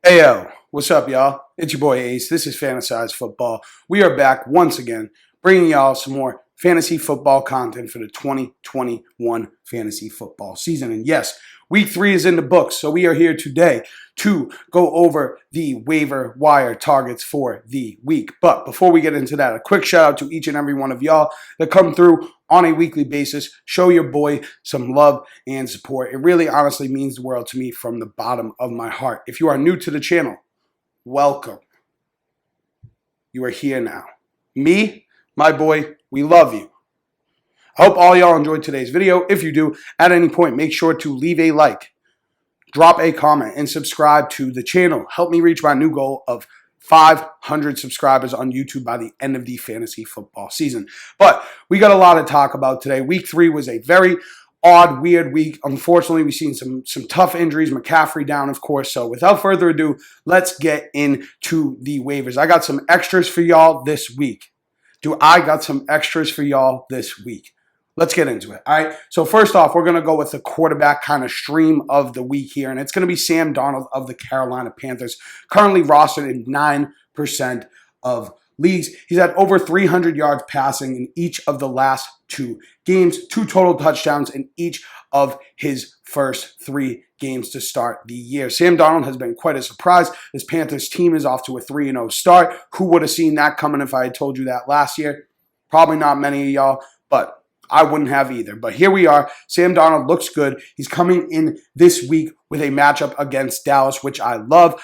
Ayo, what's up, y'all? It's your boy Ace. This is Fantasized Football. We are back once again, bringing y'all some more fantasy football content for the 2021 fantasy football season. And yes, week 3 is in the books, so we are here today to go over the waiver wire targets for the week. But before we get into that, a quick shout out to each and every one of y'all that come through on a weekly basis. Show your boy some love and support. It really honestly means the world to me from the bottom of my heart. If you are new to the channel, welcome. You are here now. Me, my boy, we love you. I hope all y'all enjoyed today's video. If you do, at any point, make sure to leave a like, drop a comment, and subscribe to the channel. Help me reach my new goal of 500 subscribers on YouTube by the end of the fantasy football season. But we got a lot to talk about today. Week 3 was a very odd, weird week. Unfortunately, we've seen some tough injuries. Mccaffrey down, of course. So without further ado, let's get into the waivers. I got some extras for y'all this week. Let's get into it. All right. So first off, we're going to go with the quarterback kind of stream of the week here. And it's going to be Sam Darnold of the Carolina Panthers, currently rostered in 9% of leagues. He's had over 300 yards passing in each of the last 2 games, 2 total touchdowns in each of his first 3 games to start the year. Sam Darnold has been quite a surprise. This Panthers team is off to a 3-0 start. Who would have seen that coming if I had told you that last year? Probably not many of y'all, but I wouldn't have either. But here we are. Sam Darnold looks good. He's coming in this week with a matchup against Dallas, which I love.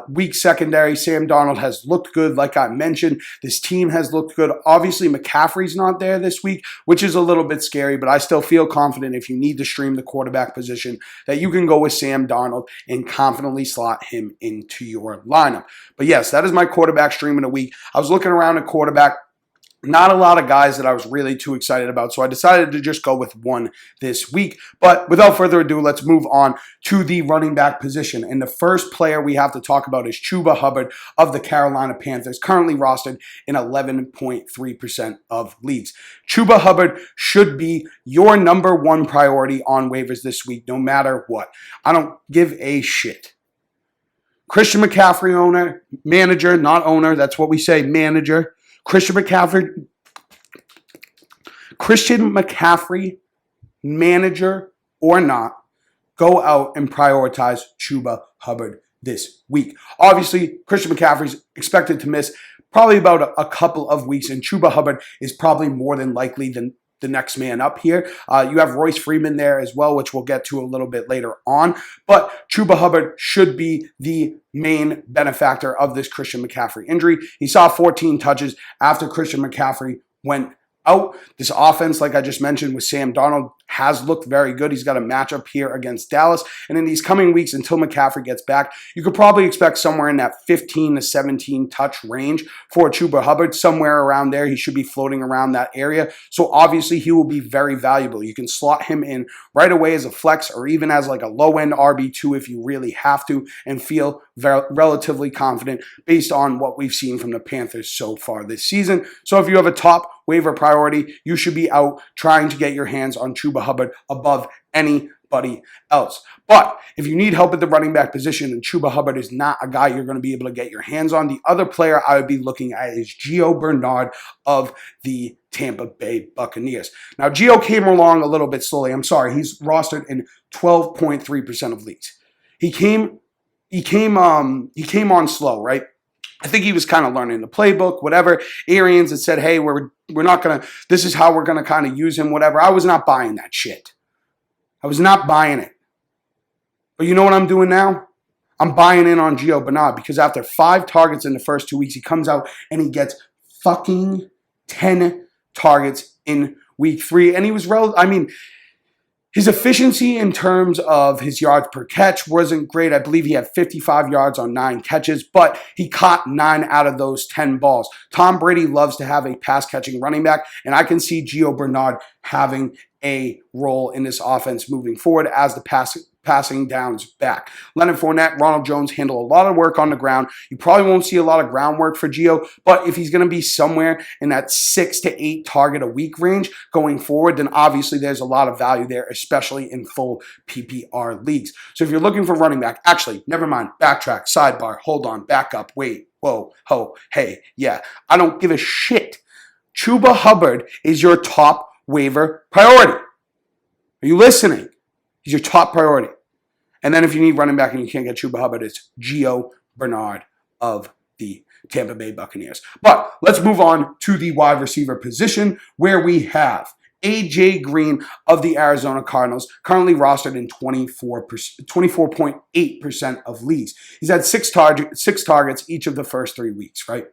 Weak secondary, Sam Darnold has looked good, like I mentioned. This team has looked good. Obviously, McCaffrey's not there this week, which is a little bit scary, but I still feel confident if you need to stream the quarterback position that you can go with Sam Darnold and confidently slot him into your lineup. But yes, that is my quarterback stream of the week. I was looking around at quarterback. Not a lot of guys that I was really too excited about, so I decided to just go with one this week. But without further ado, let's move on to the running back position. And the first player we have to talk about is Chuba Hubbard of the Carolina Panthers, currently rostered in 11.3% of leagues. Chuba Hubbard should be your number 1 priority on waivers this week, no matter what. I don't give a shit. Christian McCaffrey manager, not owner, that's what we say, manager. Christian McCaffrey, manager or not, go out and prioritize Chuba Hubbard this week. Obviously, Christian McCaffrey's expected to miss probably about a couple of weeks, and Chuba Hubbard is probably more than likely the next man up here. You have Royce Freeman there as well, which we'll get to a little bit later on. But Chuba Hubbard should be the main benefactor of this Christian McCaffrey injury. He saw 14 touches after Christian McCaffrey went out. This offense, like I just mentioned with Sam Darnold, has looked very good. He's got a matchup here against Dallas. And in these coming weeks, until McCaffrey gets back, you could probably expect somewhere in that 15 to 17 touch range for Chuba Hubbard. Somewhere around there, he should be floating around that area. So obviously, he will be very valuable. You can slot him in right away as a flex or even as like a low-end RB2 if you really have to and feel relatively confident based on what we've seen from the Panthers so far this season. So if you have a top waiver priority, you should be out trying to get your hands on Chuba Hubbard above anybody else. But if you need help at the running back position and Chuba Hubbard is not a guy you're going to be able to get your hands on, the other player I would be looking at is Gio Bernard of the Tampa Bay Buccaneers. Now, Gio came along a little bit slowly. I'm sorry. He's rostered in 12.3% of leagues. He came on slow, right? I think he was kind of learning the playbook, whatever. Arians had said, hey, we're not going to, this is how we're going to kind of use him, whatever. I was not buying that shit. I was not buying it. But you know what I'm doing now? I'm buying in on Gio Bernard because after 5 targets in the first 2 weeks, he comes out and he gets fucking 10 targets in week 3. And he was his efficiency in terms of his yards per catch wasn't great. I believe he had 55 yards on 9 catches, but he caught 9 out of those 10 balls. Tom Brady loves to have a pass-catching running back, and I can see Gio Bernard having a role in this offense moving forward as the passing downs back. Leonard Fournette, Ronald Jones handle a lot of work on the ground. You probably won't see a lot of groundwork for Gio, but if he's going to be somewhere in that 6 to 8 target a week range going forward, then obviously there's a lot of value there, especially in full PPR leagues. So if you're looking for running back, actually, never mind, backtrack, sidebar, hold on, back up, wait, whoa, ho, hey, yeah, I don't give a shit. Chuba Hubbard is your top waiver priority. Are you listening? He's your top priority. And then if you need running back and you can't get Chuba Hubbard, it's Gio Bernard of the Tampa Bay Buccaneers. But let's move on to the wide receiver position where we have A.J. Green of the Arizona Cardinals, currently rostered in 24.8% of leagues. He's had six targets each of the first 3 weeks, right?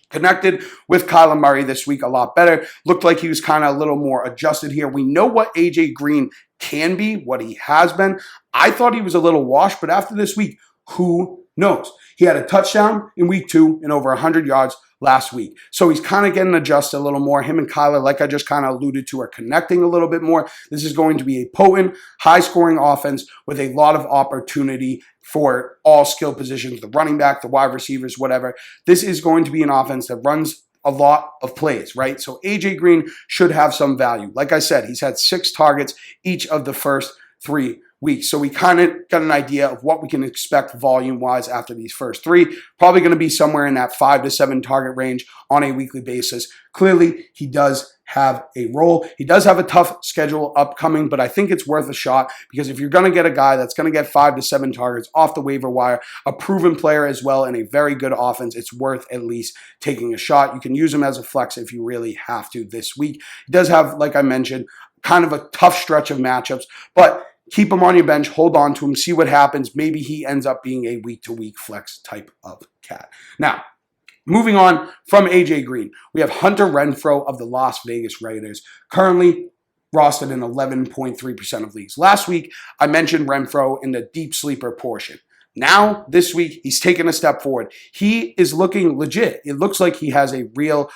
Connected with Kyler Murray this week a lot better. Looked like he was kind of a little more adjusted here. We know what A.J. Green can be, what he has been. I thought he was a little washed, but after this week, who knows? He had a touchdown in week 2 and over 100 yards last week. So he's kind of getting adjusted a little more. Him and Kyler, like I just kind of alluded to, are connecting a little bit more. This is going to be a potent, high-scoring offense with a lot of opportunity for all skill positions, the running back, the wide receivers, whatever. This is going to be an offense that runs a lot of plays, right? So A.J. Green should have some value. Like I said, he's had 6 targets each of the first 3 weeks. So we kind of got an idea of what we can expect volume-wise after these first 3. Probably going to be somewhere in that 5 to 7 target range on a weekly basis. Clearly, he does have a role. He does have a tough schedule upcoming, but I think it's worth a shot because if you're going to get a guy that's going to get 5 to 7 targets off the waiver wire, a proven player as well, and a very good offense, it's worth at least taking a shot. You can use him as a flex if you really have to this week. He does have, like I mentioned, kind of a tough stretch of matchups, but keep him on your bench, hold on to him, see what happens. Maybe he ends up being a week-to-week flex type of cat. Now, moving on from A.J. Green, we have Hunter Renfro of the Las Vegas Raiders, currently rostered in 11.3% of leagues. Last week, I mentioned Renfro in the deep sleeper portion. Now, this week, he's taken a step forward. He is looking legit. It looks like he has a real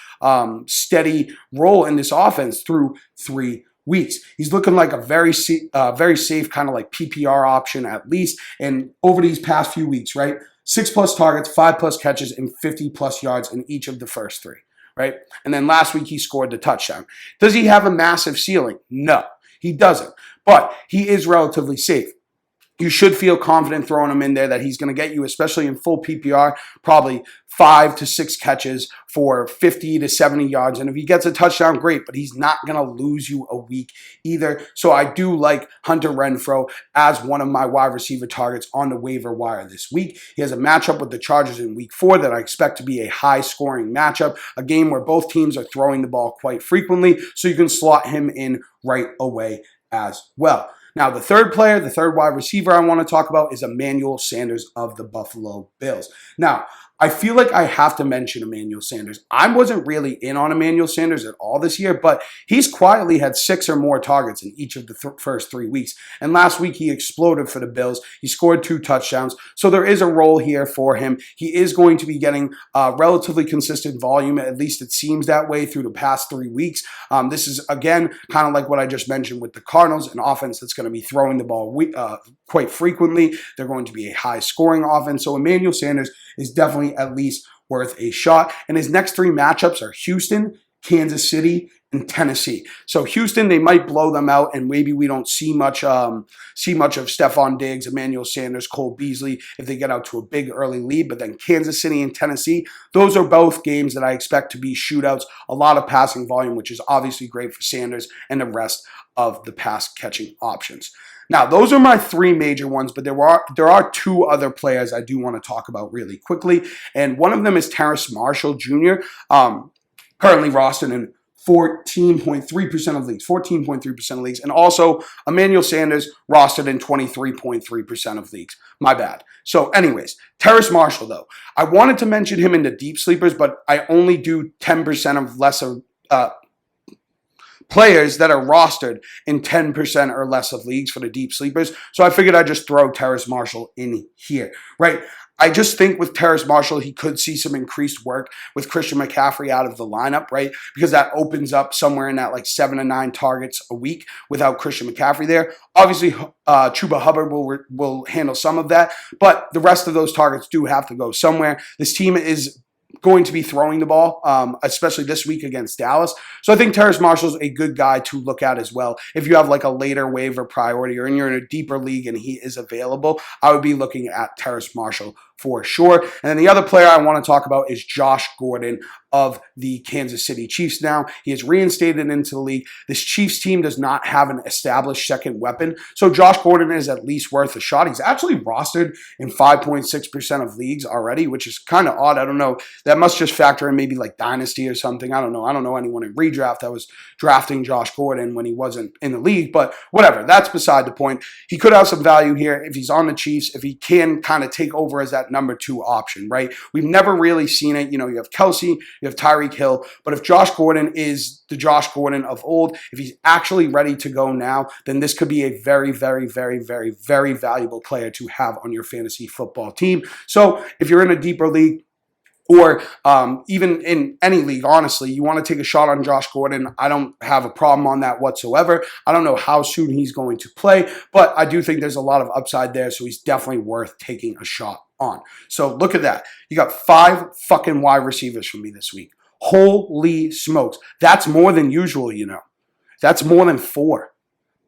steady role in this offense through 3 weeks. He's looking like a very safe kind of like PPR option at least. And over these past few weeks, right? 6+ targets, 5+ catches, and 50+ yards in each of the first 3, right? And then last week he scored the touchdown. Does he have a massive ceiling? No, he doesn't. But he is relatively safe. You should feel confident throwing him in there that he's going to get you, especially in full PPR, probably 5 to 6 catches for 50 to 70 yards. And if he gets a touchdown, great, but he's not going to lose you a week either. So I do like Hunter Renfro as one of my wide receiver targets on the waiver wire this week. He has a matchup with the Chargers in week 4 that I expect to be a high-scoring matchup, a game where both teams are throwing the ball quite frequently, so you can slot him in right away as well. Now, the third wide receiver I want to talk about is Emmanuel Sanders of the Buffalo Bills. Now, I feel like I have to mention Emmanuel Sanders. I wasn't really in on Emmanuel Sanders at all this year, but he's quietly had 6 or more targets in each of the first 3 weeks. And last week, he exploded for the Bills. He scored 2 touchdowns. So there is a role here for him. He is going to be getting relatively consistent volume. At least it seems that way through the past 3 weeks. This is, again, kind of like what I just mentioned with the Cardinals, an offense that's going to be throwing the ball quite frequently. They're going to be a high-scoring offense. So Emmanuel Sanders is definitely at least worth a shot. And his next 3 matchups are Houston, Kansas City, and Tennessee. So Houston, they might blow them out, and maybe we don't see much of Stephon Diggs, Emmanuel Sanders, Cole Beasley if they get out to a big early lead. But then Kansas City and Tennessee, those are both games that I expect to be shootouts, a lot of passing volume, which is obviously great for Sanders and the rest of the pass-catching options. Now, those are my 3 major ones, but there are 2 other players I do want to talk about really quickly, and one of them is Terrace Marshall Jr., currently rostered in 14.3% of leagues, 14.3% of leagues, and also Emmanuel Sanders rostered in 23.3% of leagues. My bad. So anyways, Terrace Marshall, though. I wanted to mention him in the deep sleepers, but I only do 10% of lesser players that are rostered in 10% or less of leagues for the deep sleepers. So I figured I'd just throw Terrace Marshall in here, right? I just think with Terrace Marshall, he could see some increased work with Christian McCaffrey out of the lineup, right? Because that opens up somewhere in that like 7 to 9 targets a week without Christian McCaffrey there. Obviously, Chuba Hubbard will handle some of that, but the rest of those targets do have to go somewhere. This team is going to be throwing the ball, especially this week against Dallas. So I think Terrace Marshall's a good guy to look at as well. If you have like a later waiver priority or you're in a deeper league and he is available, I would be looking at Terrace Marshall for sure. And then the other player I want to talk about is Josh Gordon of the Kansas City Chiefs now. He is reinstated into the league. This Chiefs team does not have an established second weapon, so Josh Gordon is at least worth a shot. He's actually rostered in 5.6% of leagues already, which is kind of odd. I don't know. That must just factor in maybe like Dynasty or something. I don't know. I don't know anyone in redraft that was drafting Josh Gordon when he wasn't in the league, but whatever. That's beside the point. He could have some value here if he's on the Chiefs, if he can kind of take over as that number 2 option, right? We've never really seen it. You know, you have Kelsey, you have Tyreek Hill, but if Josh Gordon is the Josh Gordon of old, if he's actually ready to go now, then this could be a very, very, very, very, very valuable player to have on your fantasy football team. So if you're in a deeper league, or even in any league, honestly, you want to take a shot on Josh Gordon. I don't have a problem on that whatsoever. I don't know how soon he's going to play, but I do think there's a lot of upside there, so he's definitely worth taking a shot on. So look at that. You got 5 fucking wide receivers from me this week. Holy smokes. That's more than usual, you know. That's more than 4,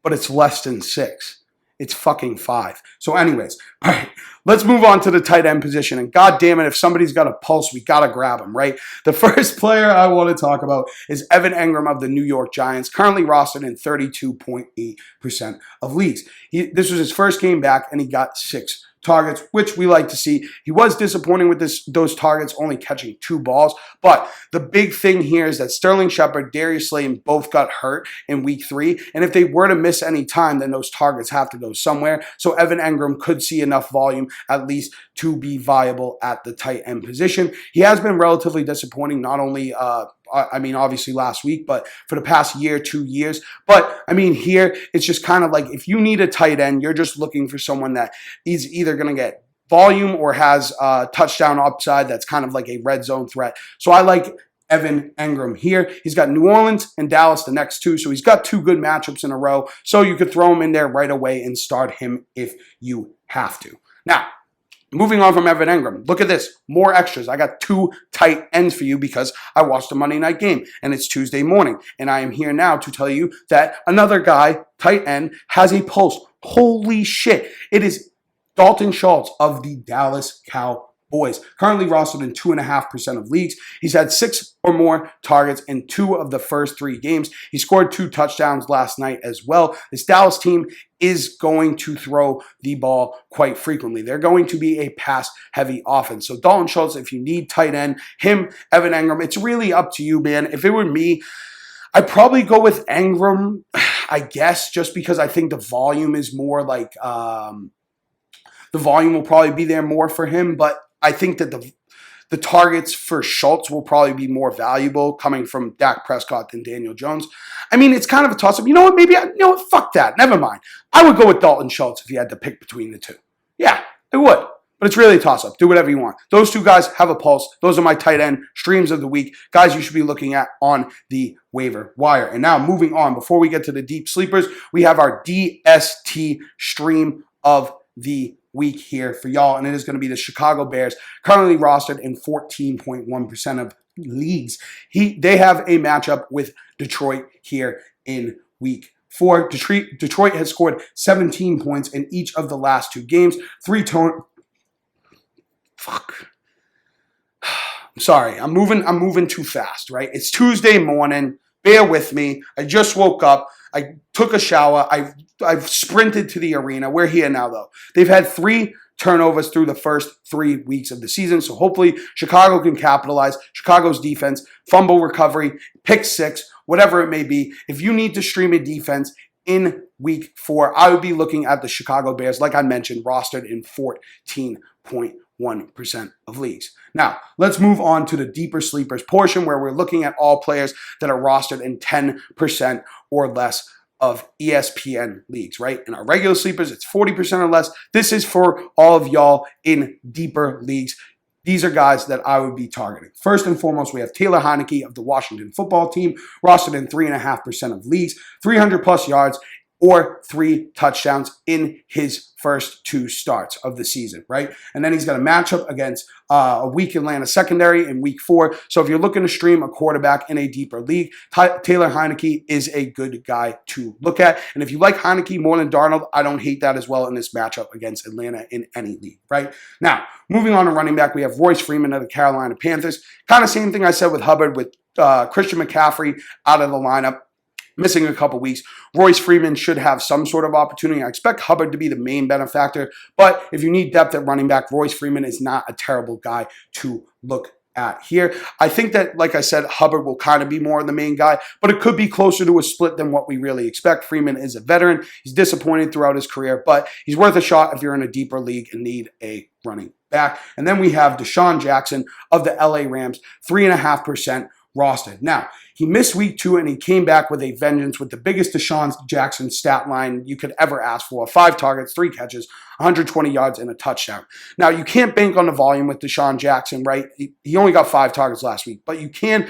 but it's less than 6. It's fucking 5. So anyways, all right, let's move on to the tight end position. And god damn it, if somebody's got a pulse, we got to grab him, right? The first player I want to talk about is Evan Engram of the New York Giants, currently rostered in 32.8% of leagues. This was his first game back, and he got 6 targets, which we like to see. He was disappointing with those targets, only catching 2 balls. But the big thing here is that Sterling Shepard, Darius Slayton both got hurt in week 3. And if they were to miss any time, then those targets have to go somewhere. So Evan Engram could see enough volume at least to be viable at the tight end position. He has been relatively disappointing, not only obviously last week, but for the past year, 2 years. But, I mean, here, it's just kind of like if you need a tight end, you're just looking for someone that is either going to get volume or has touchdown upside that's kind of like a red zone threat. So I like Evan Engram here. He's got New Orleans and Dallas the next 2, so he's got 2 good matchups in a row. So you could throw him in there right away and start him if you have to. Now, moving on from Evan Engram, look at this. More extras. I got 2 tight ends for you because I watched the Monday night game and it's Tuesday morning. And I am here now to tell you that another guy, tight end, has a pulse. Holy shit. It is Dalton Schultz of the Dallas Cowboys, currently rostered in 2.5% of leagues. He's had 6 or more targets in 2 of the first 3 games. He scored 2 touchdowns last night as well. This Dallas team is going to throw the ball quite frequently. They're going to be a pass-heavy offense. So Dalton Schultz, if you need tight end, him, Evan Engram, it's really up to you, man. If it were me, I'd probably go with Engram, I guess, just because I think the volume is more like the volume will probably be there more for him, but I think that the targets for Schultz will probably be more valuable coming from Dak Prescott than Daniel Jones. I mean, it's kind of a toss-up. You know what? Fuck that. Never mind. I would go with Dalton Schultz if you had to pick between the 2. Yeah, I would. But it's really a toss-up. Do whatever you want. Those 2 guys have a pulse. Those are my tight end streams of the week. Guys you should be looking at on the waiver wire. And now moving on, before we get to the deep sleepers, we have our DST stream of the week here for y'all, and it is going to be the Chicago Bears, currently rostered in 14.1% of leagues. They have a matchup with Detroit here in week 4. Detroit has scored 17 points in each of the last 2 games. I'm sorry, I'm moving too fast, right? It's Tuesday morning. Bear with me. I just woke up. I took a shower. I've sprinted to the arena. We're here now, though. They've had 3 turnovers through the first 3 weeks of the season, so hopefully Chicago can capitalize. Chicago's defense, fumble recovery, pick 6, whatever it may be. If you need to stream a defense in week 4, I would be looking at the Chicago Bears, like I mentioned, rostered in 14 0.1% of leagues. Now, let's move on to the deeper sleepers portion where we're looking at all players that are rostered in 10% or less of ESPN leagues, right? In our regular sleepers, it's 40% or less. This is for all of y'all in deeper leagues. These are guys that I would be targeting. First and foremost, we have Taylor Haneke of the Washington football team, rostered in 3.5% of leagues, 300 plus yards, or 3 touchdowns in his first 2 starts of the season, right? And then he's got a matchup against a weak Atlanta secondary in week 4. So if you're looking to stream a quarterback in a deeper league, Taylor Haneke is a good guy to look at. And if you like Haneke more than Darnold, I don't hate that as well in this matchup against Atlanta in any league, right? Now, moving on to running back, we have Royce Freeman of the Carolina Panthers. Kind of same thing I said with Hubbard, with Christian McCaffrey out of the lineup, missing a couple weeks. Royce Freeman should have some sort of opportunity. I expect Hubbard to be the main benefactor, but if you need depth at running back, Royce Freeman is not a terrible guy to look at here. I think that, like I said, Hubbard will kind of be more the main guy, but it could be closer to a split than what we really expect. Freeman is a veteran. He's disappointed throughout his career, but he's worth a shot if you're in a deeper league and need a running back. And then we have Desean Jackson of the LA Rams, 3.5% rostered. Now, he missed week 2 and he came back with a vengeance with the biggest Desean Jackson stat line you could ever ask for. 5 targets, 3 catches, 120 yards, and a touchdown. Now, you can't bank on the volume with Desean Jackson, right? He only got 5 targets last week, but you can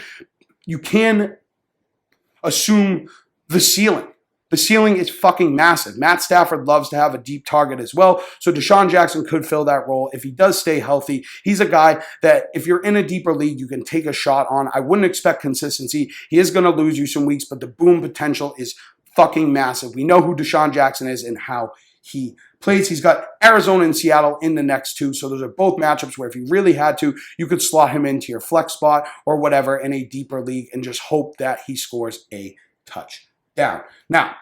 assume the ceiling. The ceiling is fucking massive. Matt Stafford loves to have a deep target as well. So Desean Jackson could fill that role if he does stay healthy. He's a guy that if you're in a deeper league, you can take a shot on. I wouldn't expect consistency. He is going to lose you some weeks, but the boom potential is fucking massive. We know who Desean Jackson is and how he plays. He's got Arizona and Seattle in the next 2. So those are both matchups where if you really had to, you could slot him into your flex spot or whatever in a deeper league and just hope that he scores a touchdown. Now,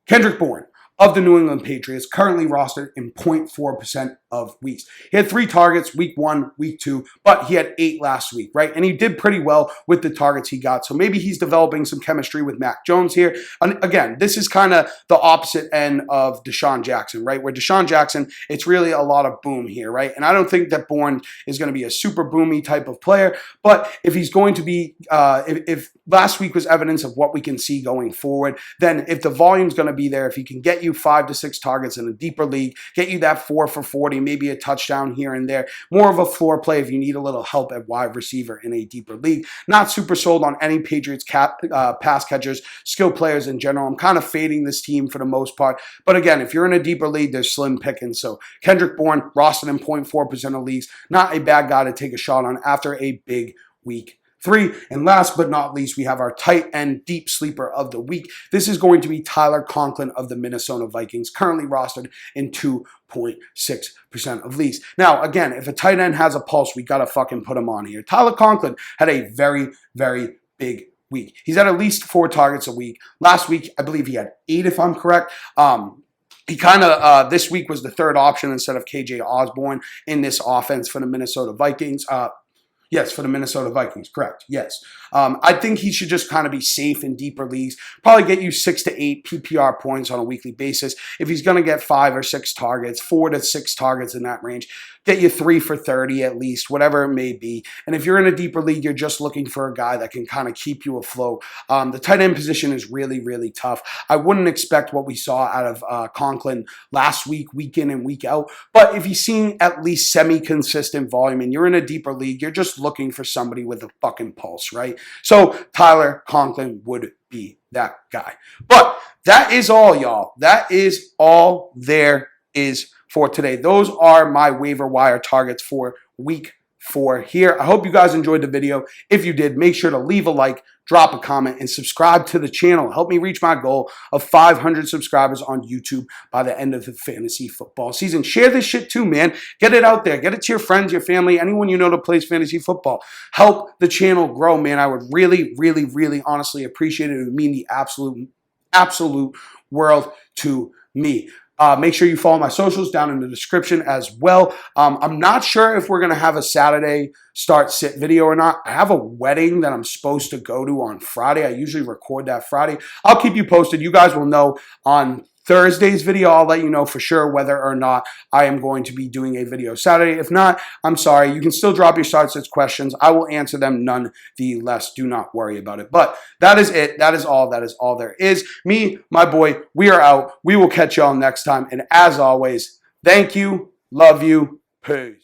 Kendrick Bourne of the New England Patriots, currently rostered in 0.4% of weeks. He had 3 targets, week 1, week 2, but he had 8 last week, right? And he did pretty well with the targets he got. So maybe he's developing some chemistry with Mac Jones here. And again, this is kind of the opposite end of Desean Jackson, right? Where Desean Jackson, it's really a lot of boom here, right? And I don't think that Bourne is going to be a super boomy type of player, but if he's going to be, if last week was evidence of what we can see going forward, then if the volume's going to be there, if he can get you 5 to 6 targets in a deeper league, get you that 4 for 40, maybe a touchdown here and there, more of a floor play if you need a little help at wide receiver in a deeper league. Not super sold on any Patriots pass catchers, skill players in general. I'm kind of fading this team for the most part. But again, if you're in a deeper league, there's slim pickings. So Kendrick Bourne, rostered in 0.4% of leagues, not a bad guy to take a shot on after a big week 3. And last but not least, we have our tight end deep sleeper of the week. This is going to be Tyler Conklin of the Minnesota Vikings, currently rostered in 2.6% of leagues. Now, again, if a tight end has a pulse, we got to fucking put him on here. Tyler Conklin had a very, very big week. He's had at least 4 targets a week. Last week, I believe he had 8, if I'm correct. He kind of, this week was the 3rd option instead of KJ Osborne in this offense for the Minnesota Vikings. Yes, for the Minnesota Vikings, correct. Yes. I think he should just kind of be safe in deeper leagues. Probably get you 6 to 8 PPR points on a weekly basis. If he's going to get 5 or 6 targets, 4 to 6 targets in that range, get you 3 for 30 at least, whatever it may be. And if you're in a deeper league, you're just looking for a guy that can kind of keep you afloat. The tight end position is really, really tough. I wouldn't expect what we saw out of Conklin last week, week in and week out. But if he's seeing at least semi-consistent volume and you're in a deeper league, you're just looking for somebody with a fucking pulse, right? So Tyler Conklin would be that guy. But that is all, y'all. That is all there is for today. Those are my waiver wire targets for week 4 here. I hope you guys enjoyed the video. If you did, make sure to leave a like, drop a comment, and subscribe to the channel. Help me reach my goal of 500 subscribers on YouTube by the end of the fantasy football season. Share this shit too, man. Get it out there. Get it to your friends, your family, anyone you know that plays fantasy football. Help the channel grow, man. I would really, really, really honestly appreciate it. It would mean the absolute world to me. Make sure you follow my socials down in the description as well. I'm not sure if we're going to have a Saturday start-sit video or not. I have a wedding that I'm supposed to go to on Friday. I usually record that Friday. I'll keep you posted. You guys will know on Thursday's video, I'll let you know for sure whether or not I am going to be doing a video Saturday. If not, I'm sorry. You can still drop your start sits questions. I will answer them none the less. Do not worry about it. But that is it. That is all. That is all there is. Me, my boy, we are out. We will catch y'all next time. And as always, thank you. Love you. Peace.